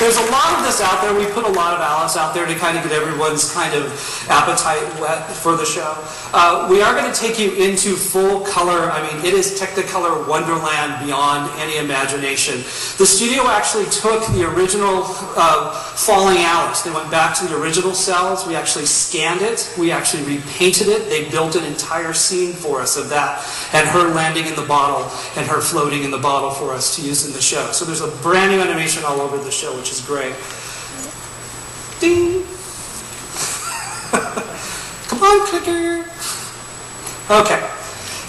there's a lot of this out there. We put a lot of Alice out there to kind of get everyone's kind of appetite wet for the show. We are going to take you into full color. I mean, it is Technicolor Wonderland beyond any imagination. The studio actually took the original Falling Alice. They went back to the original cells. We actually scanned it. We actually repainted it. They built an entire scene for us of that, and her landing in the bottle and her floating in the bottle for us to use in the show. So there's a brand new animation all over the show, which is great. Ding! Come on, clicker! Okay.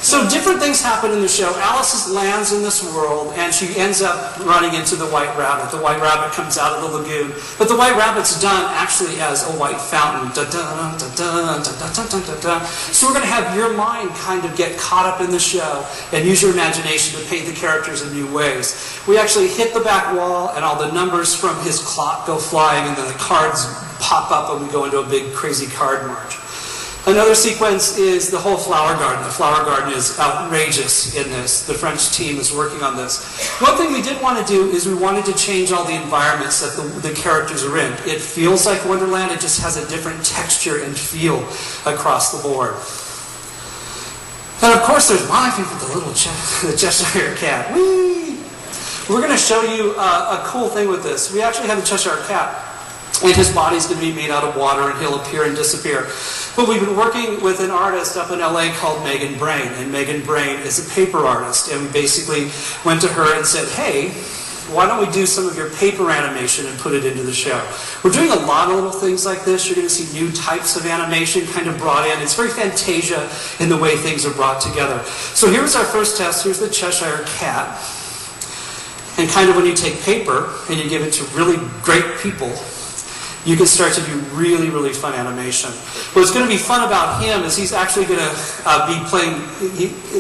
So different things happen in the show. Alice lands in this world, and she ends up running into the White Rabbit. The White Rabbit comes out of the lagoon. But the White Rabbit's done actually as a white fountain. Da -da, da -da, da -da, da -da, da. So we're going to have your mind kind of get caught up in the show and use your imagination to paint the characters in new ways. We actually hit the back wall, and all the numbers from his clock go flying, and then the cards pop up, and we go into a big crazy card march. Another sequence is the whole flower garden. The flower garden is outrageous in this. The French team is working on this. One thing we did want to do is we wanted to change all the environments that the characters are in. It feels like Wonderland. It just has a different texture and feel across the board. And of course, there's my favorite, the Cheshire cat. Whee! We're going to show you a cool thing with this. We actually have the Cheshire cat. And his body's going to be made out of water, and he'll appear and disappear. But we've been working with an artist up in LA called Megan Brain, and Megan Brain is a paper artist. And we basically went to her and said, hey, why don't we do some of your paper animation and put it into the show? We're doing a lot of little things like this. You're going to see new types of animation kind of brought in. It's very Fantasia in the way things are brought together. So here's our first test. Here's the Cheshire cat. And kind of when you take paper and you give it to really great people, you can start to do really, really fun animation. What's going to be fun about him is he's actually going to be playing,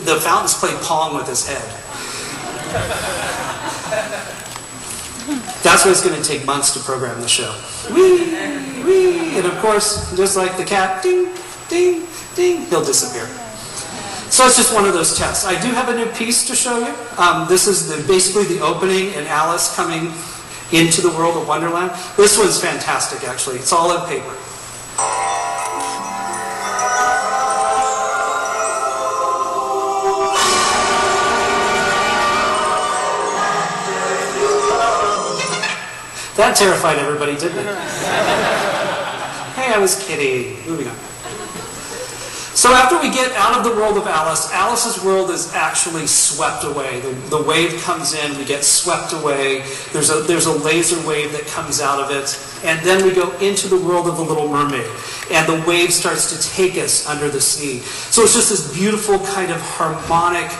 the fountains play Pong with his head. That's why it's going to take months to program the show. Whee! Whee! And of course, just like the cat, ding, ding, ding, he'll disappear. So it's just one of those tests. I do have a new piece to show you. This is basically the opening and Alice coming into the world of Wonderland. This one's fantastic, actually. It's all in paper. That terrified everybody, didn't it? Hey, I was kidding. Moving on. So after we get out of the world of Alice, Alice's world is actually swept away. The wave comes in, we get swept away. There's a laser wave that comes out of it. And then we go into the world of the Little Mermaid. And the wave starts to take us under the sea. So it's just this beautiful kind of harmonic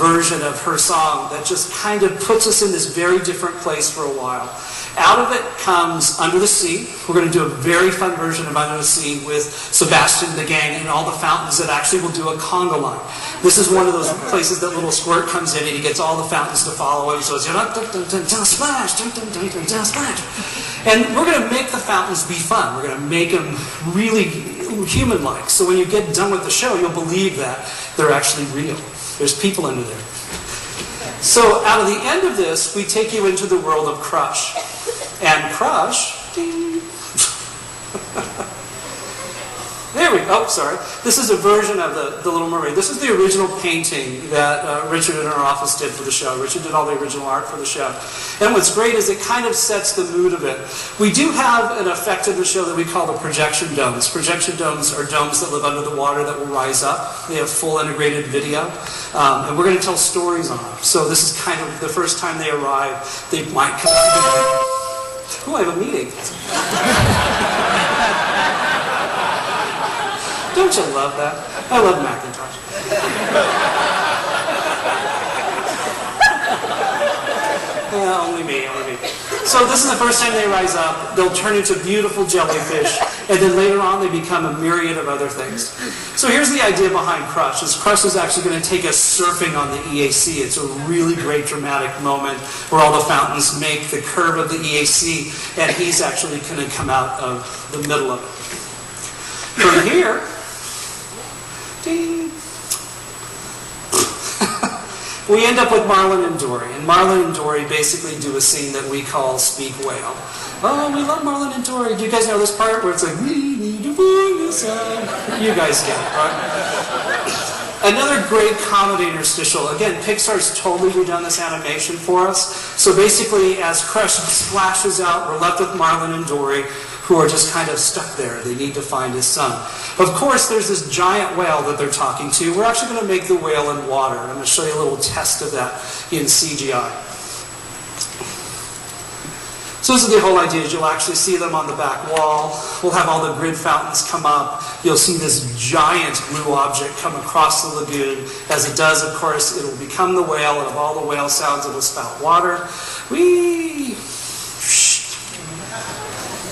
version of her song that just kind of puts us in this very different place for a while. Out of it comes Under the Sea. We're going to do a very fun version of Under the Sea with Sebastian, the gang, and all the fountains that actually will do a conga line. This is one of those places that little Squirt comes in and he gets all the fountains to follow him. So it's splash, splash. And we're going to make the fountains be fun. We're going to make them really human-like. So when you get done with the show, you'll believe that they're actually real. There's people under there. So out of the end of this, we take you into the world of Crush. And Crush, ding. There we go. Oh, sorry. This is a version of the Little Mermaid. This is the original painting that Richard in our office did for the show. Richard did all the original art for the show. And what's great is it kind of sets the mood of it. We do have an effect in the show that we call the projection domes. Projection domes are domes that live under the water that will rise up. They have full integrated video. And we're going to tell stories on them. So this is kind of the first time they arrive. They might come out. Oh, I have a meeting. Don't you love that? I love Macintosh. Yeah, only me. So this is the first time they rise up. They'll turn into beautiful jellyfish, and then later on they become a myriad of other things. So here's the idea behind Crush. Crush is actually going to take us surfing on the EAC. It's a really great dramatic moment where all the fountains make the curve of the EAC, and he's actually going to come out of the middle of it. From here, ding. we end up with Marlin and Dory. And Marlin and Dory basically do a scene that we call Speak Whale. Oh, we love Marlin and Dory. Do you guys know this part where it's like, we need to bring this up? You guys get it, right? Another great comedy interstitial. Again, Pixar's totally redone this animation for us. So basically, as Crush splashes out, we're left with Marlin and Dory, who are just kind of stuck there. They need to find his son. Of course, there's this giant whale that they're talking to. We're actually going to make the whale in water. I'm going to show you a little test of that in CGI. So this is the whole idea, is you'll actually see them on the back wall. We'll have all the grid fountains come up. You'll see this giant blue object come across the lagoon. As it does, of course, it will become the whale, and of all the whale sounds, it will spout water. Whee!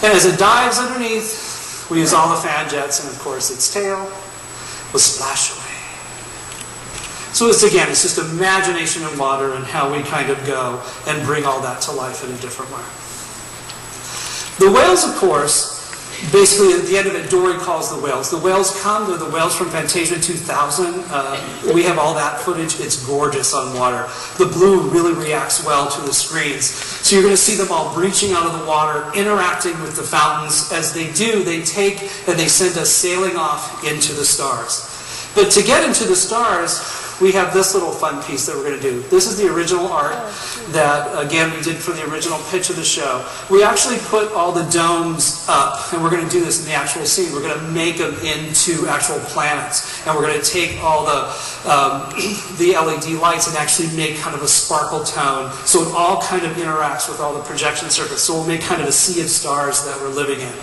And as it dives underneath, we use all the fan jets, and of course its tail will splash away. So it's just imagination in water and how we kind of go and bring all that to life in a different way. The whales, of course, basically at the end of it, Dory calls the whales. The whales come, they're the whales from Fantasia 2000. We have all that footage. It's gorgeous on water. The blue really reacts well to the screens. So you're going to see them all breaching out of the water, interacting with the fountains. As they do, they take and they send us sailing off into the stars. But to get into the stars, we have this little fun piece that we're going to do. This is the original art that, again, we did for the original pitch of the show. We actually put all the domes up, and we're going to do this in the actual scene. We're going to make them into actual planets, and we're going to take all the LED lights and actually make kind of a sparkle tone, so it all kind of interacts with all the projection surface. So we'll make kind of a sea of stars that we're living in.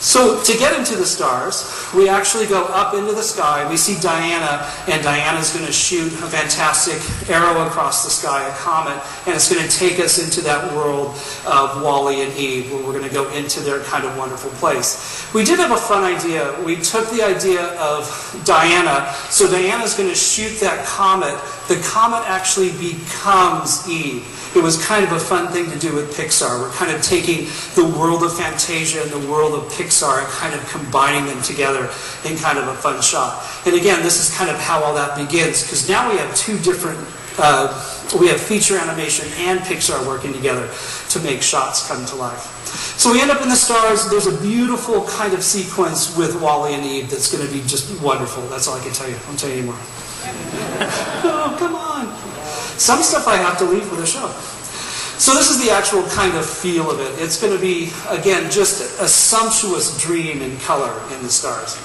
So to get into the stars, we actually go up into the sky. We see Diana, and Diana's going to shoot a fantastic arrow across the sky, a comet, and it's going to take us into that world of Wally and Eve, where we're going to go into their kind of wonderful place. We did have a fun idea. We took the idea of Diana, so Diana's going to shoot that comet. The comet actually becomes Eve. It was kind of a fun thing to do with Pixar. We're kind of taking the world of Fantasia and the world of Pixar and kind of combining them together in kind of a fun shot. And again, this is kind of how all that begins, because now we have two different, we have feature animation and Pixar working together to make shots come to life. So we end up in the stars. There's a beautiful kind of sequence with Wally and Eve that's going to be just wonderful. That's all I can tell you. I won't tell you anymore. Oh, come on. Some stuff I have to leave for the show. So this is the actual kind of feel of it. It's going to be, again, just a sumptuous dream in color in the stars.